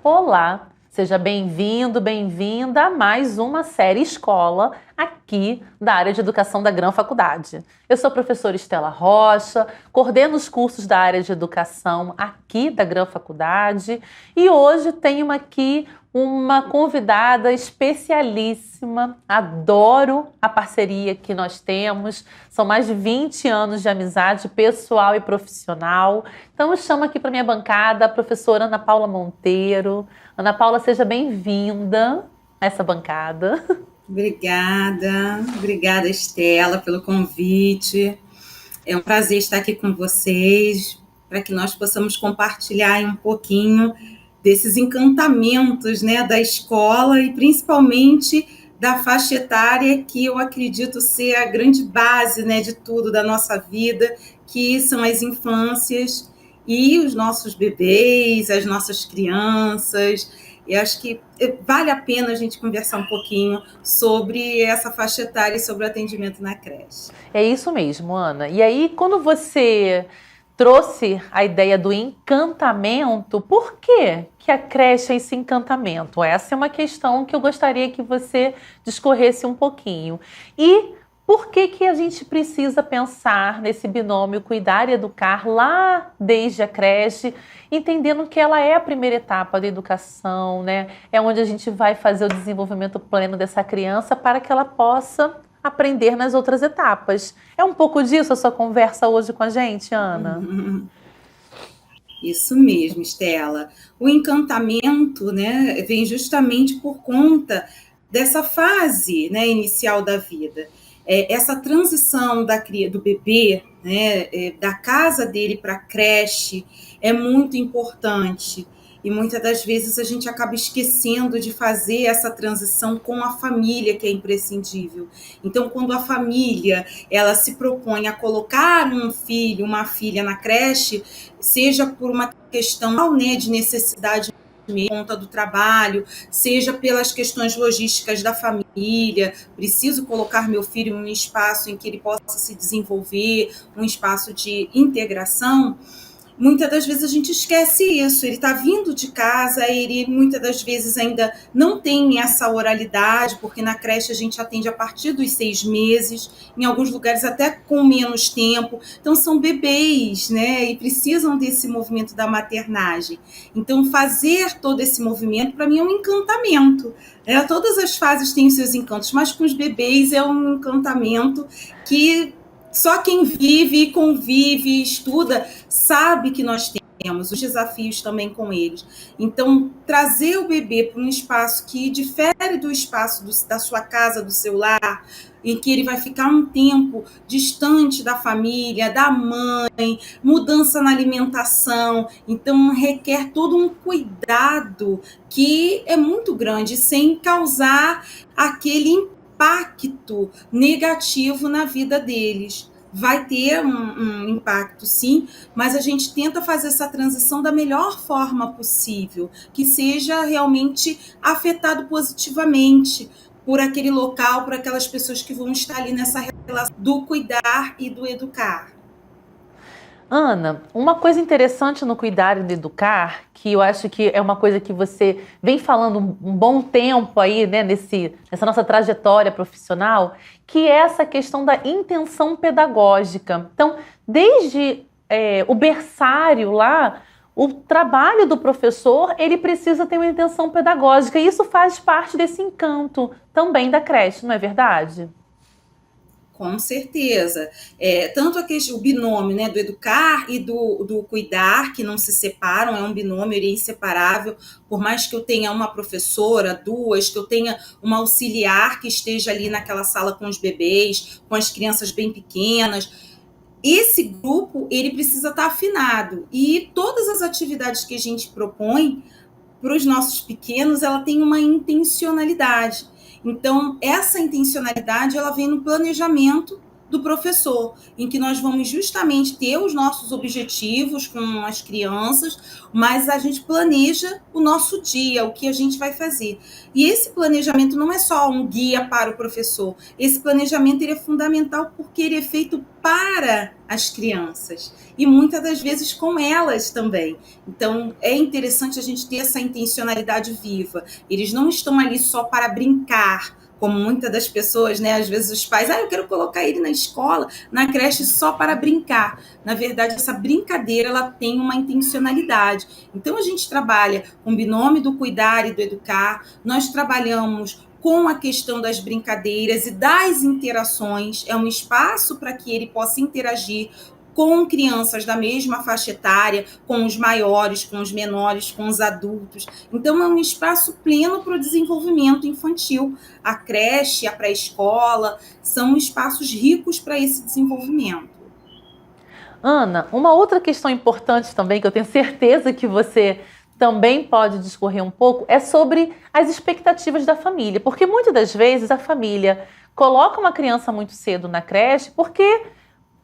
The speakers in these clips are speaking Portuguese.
Olá, seja bem-vindo, bem-vinda a mais uma série Escola aqui da área de educação da Gran Faculdade. Eu sou a professora Estela Rocha, coordeno os cursos da área de educação aqui da Gran Faculdade e hoje tenho aqui uma convidada especialíssima. Adoro a parceria que nós temos, são mais de 20 anos de amizade pessoal e profissional. Então eu chamo aqui para minha bancada a professora Ana Paula Monteiro. Ana Paula, seja bem-vinda a essa bancada. Obrigada Estela pelo convite. É um prazer estar aqui com vocês para que nós possamos compartilhar um pouquinho desses encantamentos, né, da escola e principalmente da faixa etária que eu acredito ser a grande base, né, de tudo da nossa vida, que são as infâncias e os nossos bebês, as nossas crianças. E acho que vale a pena a gente conversar um pouquinho sobre essa faixa etária e sobre o atendimento na creche. É isso mesmo, Ana. E aí, quando você trouxe a ideia do encantamento, por que a creche é esse encantamento? Essa é uma questão que eu gostaria que você discorresse um pouquinho. E por que a gente precisa pensar nesse binômio cuidar e educar lá desde a creche, entendendo que ela é a primeira etapa da educação, né? É onde a gente vai fazer o desenvolvimento pleno dessa criança para que ela possa aprender nas outras etapas. É um pouco disso a sua conversa hoje com a gente, Ana? Isso mesmo, Estela. O encantamento, né, vem justamente por conta dessa fase, né, inicial da vida. Essa transição do bebê, né, da casa dele para a creche, é muito importante. E muitas das vezes a gente acaba esquecendo de fazer essa transição com a família, que é imprescindível. Então, quando a família ela se propõe a colocar um filho, uma filha na creche, seja por uma questão, né, de necessidade conta do trabalho, seja pelas questões logísticas da família, preciso colocar meu filho em um espaço em que ele possa se desenvolver, um espaço de integração. Muitas das vezes a gente esquece isso, ele está vindo de casa, ele muitas das vezes ainda não tem essa oralidade, porque na creche a gente atende a partir dos 6 meses, em alguns lugares até com menos tempo, então são bebês, né, e precisam desse movimento da maternagem. Então fazer todo esse movimento, para mim, é um encantamento. Todas as fases têm os seus encantos, mas com os bebês é um encantamento que só quem vive e convive e estuda sabe que nós temos os desafios também com eles. Então, trazer o bebê para um espaço que difere do espaço da sua casa, do seu lar, em que ele vai ficar um tempo distante da família, da mãe, mudança na alimentação. Então, requer todo um cuidado que é muito grande, sem causar aquele impacto negativo na vida deles. Vai ter um impacto, sim, mas a gente tenta fazer essa transição da melhor forma possível, que seja realmente afetado positivamente por aquele local, por aquelas pessoas que vão estar ali nessa relação do cuidar e do educar. Ana, uma coisa interessante no cuidar e no educar, que eu acho que é uma coisa que você vem falando um bom tempo aí, né, nessa nossa trajetória profissional, que é essa questão da intenção pedagógica. Então, desde o berçário lá, o trabalho do professor, ele precisa ter uma intenção pedagógica, e isso faz parte desse encanto também da creche, não é verdade? Com certeza. Tanto o binômio, né, do educar e do cuidar, que não se separam, é um binômio, ele é inseparável, por mais que eu tenha uma professora, duas, que eu tenha uma auxiliar que esteja ali naquela sala com os bebês, com as crianças bem pequenas, esse grupo, ele precisa estar afinado. E todas as atividades que a gente propõe para os nossos pequenos, ela tem uma intencionalidade. Então, essa intencionalidade, ela vem no planejamento do professor, em que nós vamos justamente ter os nossos objetivos com as crianças, mas a gente planeja o nosso dia, o que a gente vai fazer. E esse planejamento não é só um guia para o professor, esse planejamento ele é fundamental porque ele é feito para as crianças e muitas das vezes com elas também. Então é interessante a gente ter essa intencionalidade viva. Eles não estão ali só para brincar, como muitas das pessoas, né? Às vezes os pais, eu quero colocar ele na escola, na creche só para brincar. Na verdade, essa brincadeira, ela tem uma intencionalidade. Então, a gente trabalha com o binômio do cuidar e do educar, nós trabalhamos com a questão das brincadeiras e das interações, é um espaço para que ele possa interagir com crianças da mesma faixa etária, com os maiores, com os menores, com os adultos. Então, é um espaço pleno para o desenvolvimento infantil. A creche, a pré-escola, são espaços ricos para esse desenvolvimento. Ana, uma outra questão importante também, que eu tenho certeza que você também pode discorrer um pouco, é sobre as expectativas da família. Porque muitas das vezes a família coloca uma criança muito cedo na creche porque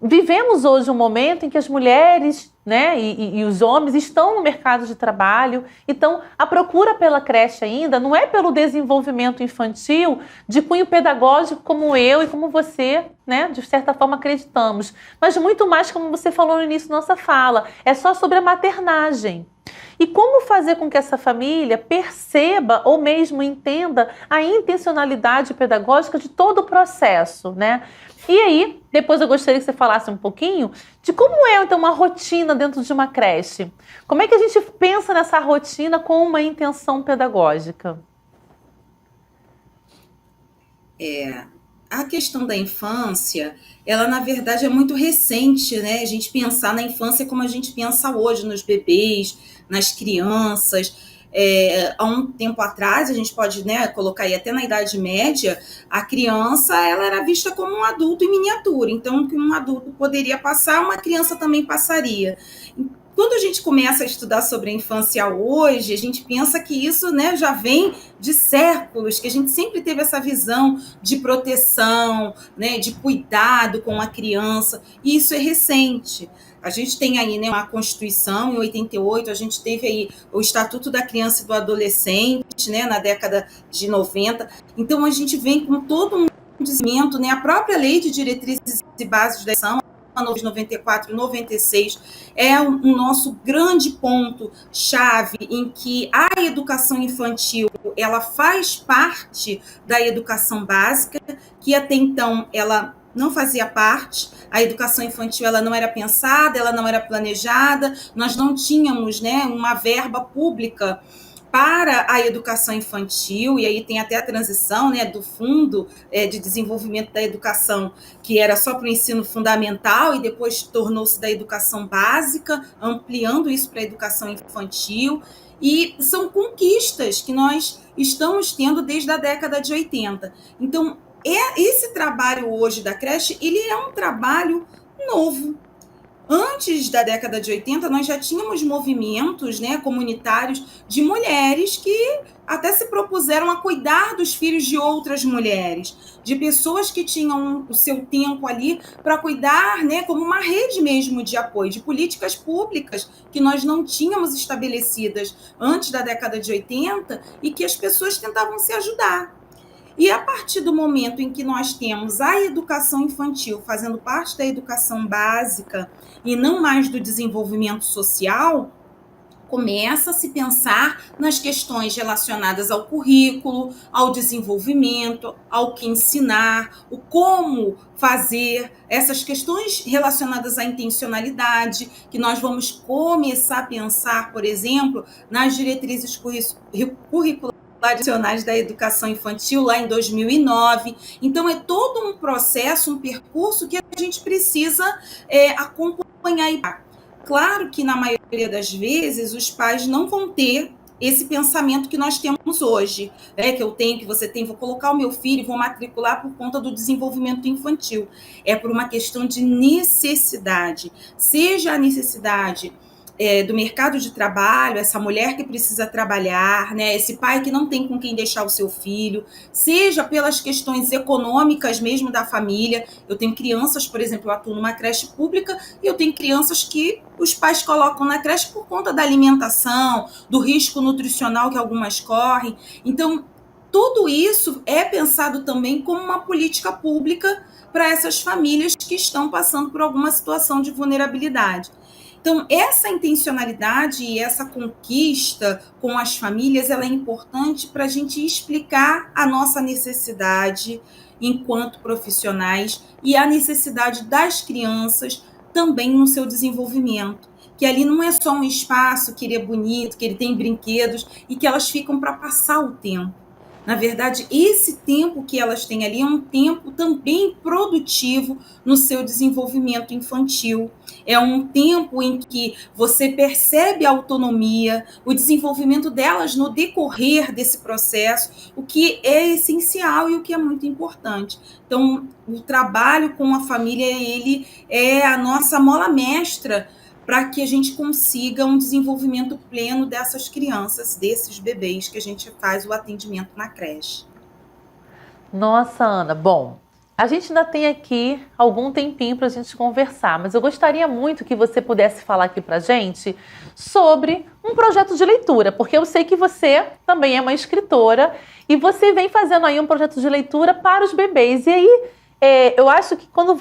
vivemos hoje um momento em que as mulheres, né, e os homens estão no mercado de trabalho. Então, a procura pela creche ainda não é pelo desenvolvimento infantil de cunho pedagógico como eu e como você, né, de certa forma acreditamos, mas muito mais, como você falou no início da nossa fala, é só sobre a maternagem. E como fazer com que essa família perceba ou mesmo entenda a intencionalidade pedagógica de todo o processo, né? E aí, depois eu gostaria que você falasse um pouquinho de como é, então, uma rotina dentro de uma creche. Como é que a gente pensa nessa rotina com uma intenção pedagógica? A questão da infância, ela, na verdade, é muito recente, né? A gente pensar na infância como a gente pensa hoje, nos bebês, nas crianças. Há um tempo atrás, a gente pode, né, colocar aí até na Idade Média, a criança ela era vista como um adulto em miniatura. Então, o que um adulto poderia passar, uma criança também passaria. Quando a gente começa a estudar sobre a infância hoje, a gente pensa que isso, né, já vem de séculos, que a gente sempre teve essa visão de proteção, né, de cuidado com a criança, e isso é recente. A gente tem aí, né, uma Constituição, em 88, a gente teve aí o Estatuto da Criança e do Adolescente, né, na década de 90. Então, a gente vem com todo um desenvolvimento, né, a própria Lei de Diretrizes e Bases da Educação, a 94 e 96, é o nosso grande ponto-chave em que a educação infantil ela faz parte da educação básica, que até então ela não fazia parte. A educação infantil ela não era pensada, ela não era planejada, nós não tínhamos, né, uma verba pública para a educação infantil, e aí tem até a transição, né, do Fundo de Desenvolvimento da Educação, que era só para o ensino fundamental, e depois tornou-se da educação básica, ampliando isso para a educação infantil, e são conquistas que nós estamos tendo desde a década de 80. Então, esse trabalho hoje da creche, ele é um trabalho novo. Antes da década de 80, nós já tínhamos movimentos, né, comunitários de mulheres que até se propuseram a cuidar dos filhos de outras mulheres, de pessoas que tinham o seu tempo ali para cuidar, né, como uma rede mesmo de apoio, de políticas públicas que nós não tínhamos estabelecidas antes da década de 80 e que as pessoas tentavam se ajudar. E a partir do momento em que nós temos a educação infantil fazendo parte da educação básica e não mais do desenvolvimento social, começa a se pensar nas questões relacionadas ao currículo, ao desenvolvimento, ao que ensinar, o como fazer, essas questões relacionadas à intencionalidade, que nós vamos começar a pensar, por exemplo, nas diretrizes curriculares adicionais da educação infantil lá em 2009. Então, é todo um processo, um percurso que a gente precisa acompanhar. Claro que, na maioria das vezes, os pais não vão ter esse pensamento que nós temos hoje, que eu tenho, que você tem, vou colocar o meu filho, vou matricular por conta do desenvolvimento infantil. É por uma questão de necessidade. Seja a necessidade do mercado de trabalho, essa mulher que precisa trabalhar, né, esse pai que não tem com quem deixar o seu filho, seja pelas questões econômicas mesmo da família. Eu tenho crianças, por exemplo, eu atuo numa creche pública e eu tenho crianças que os pais colocam na creche por conta da alimentação, do risco nutricional que algumas correm. Então, tudo isso é pensado também como uma política pública para essas famílias que estão passando por alguma situação de vulnerabilidade. Então, essa intencionalidade e essa conquista com as famílias, ela é importante para a gente explicar a nossa necessidade enquanto profissionais e a necessidade das crianças também no seu desenvolvimento. Que ali não é só um espaço que ele é bonito, que ele tem brinquedos e que elas ficam para passar o tempo. Na verdade, esse tempo que elas têm ali é um tempo também produtivo no seu desenvolvimento infantil. É um tempo em que você percebe a autonomia, o desenvolvimento delas no decorrer desse processo, o que é essencial e o que é muito importante. Então, o trabalho com a família, ele é a nossa mola mestra para que a gente consiga um desenvolvimento pleno dessas crianças, desses bebês que a gente faz o atendimento na creche. Nossa, Ana, bom, a gente ainda tem aqui algum tempinho para a gente conversar, mas eu gostaria muito que você pudesse falar aqui para a gente sobre um projeto de leitura, porque eu sei que você também é uma escritora e você vem fazendo aí um projeto de leitura para os bebês. E aí, eu acho que por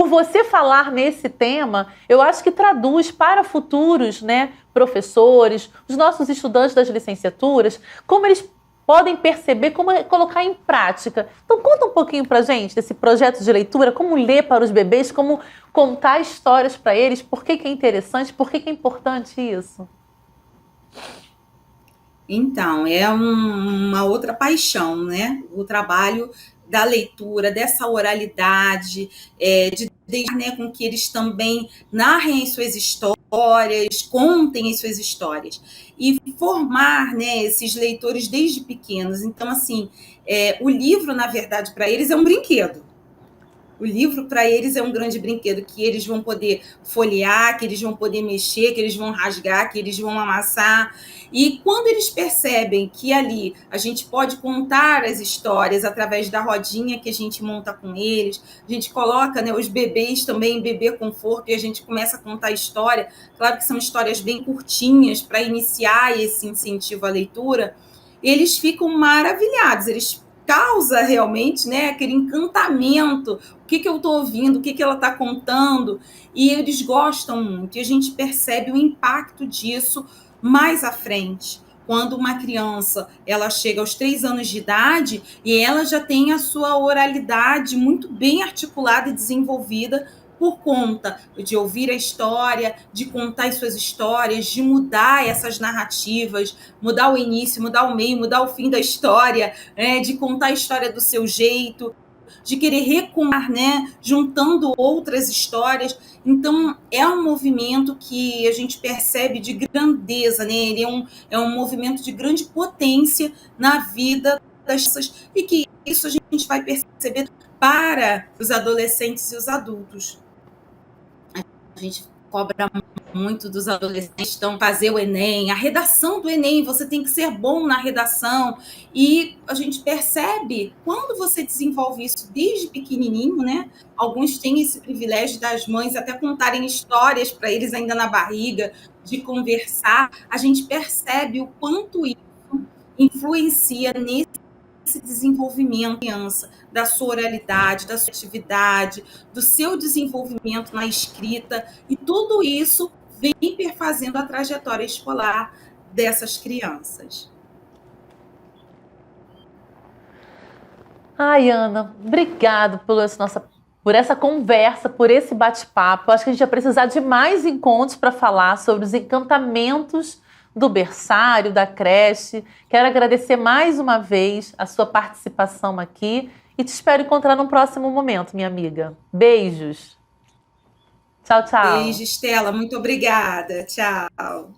você falar nesse tema, eu acho que traduz para futuros, né, professores, os nossos estudantes das licenciaturas, como eles podem perceber, como colocar em prática. Então, conta um pouquinho para a gente desse projeto de leitura, como ler para os bebês, como contar histórias para eles, por que é interessante, por que é importante isso? Então, é uma outra paixão, né? O trabalho da leitura, dessa oralidade, de deixar, né, com que eles também narrem as suas histórias, contem as suas histórias. E formar, né, esses leitores desde pequenos. Então, assim, o livro, na verdade, para eles é um brinquedo. O livro, para eles, é um grande brinquedo que eles vão poder folhear, que eles vão poder mexer, que eles vão rasgar, que eles vão amassar. E quando eles percebem que ali a gente pode contar as histórias através da rodinha que a gente monta com eles, a gente coloca, né, os bebês também em bebê conforto e a gente começa a contar a história. Claro que são histórias bem curtinhas para iniciar esse incentivo à leitura. Eles ficam maravilhados, eles causa realmente, né, aquele encantamento, o que eu estou ouvindo, o que ela está contando, e eles gostam muito, e a gente percebe o impacto disso mais à frente, quando uma criança ela chega aos 3 anos de idade e ela já tem a sua oralidade muito bem articulada e desenvolvida por conta de ouvir a história, de contar as suas histórias, de mudar essas narrativas, mudar o início, mudar o meio, mudar o fim da história, né? De contar a história do seu jeito, de querer recontar, né? Juntando outras histórias. Então, é um movimento que a gente percebe de grandeza, né? Ele é um movimento de grande potência na vida das pessoas e que isso a gente vai perceber para os adolescentes e os adultos. A gente cobra muito dos adolescentes, então fazer o Enem, a redação do Enem, você tem que ser bom na redação, e a gente percebe, quando você desenvolve isso desde pequenininho, né, alguns têm esse privilégio das mães até contarem histórias para eles ainda na barriga, de conversar, a gente percebe o quanto isso influencia nesse desenvolvimento da criança, da sua oralidade, da sua atividade, do seu desenvolvimento na escrita, e tudo isso vem perfazendo a trajetória escolar dessas crianças. Ai, Ana, obrigado por essa conversa, por esse bate-papo. Acho que a gente vai precisar de mais encontros para falar sobre os encantamentos do berçário, da creche. Quero agradecer mais uma vez a sua participação aqui e te espero encontrar num próximo momento, minha amiga. Beijos. Tchau, tchau. Beijo, Estela. Muito obrigada. Tchau.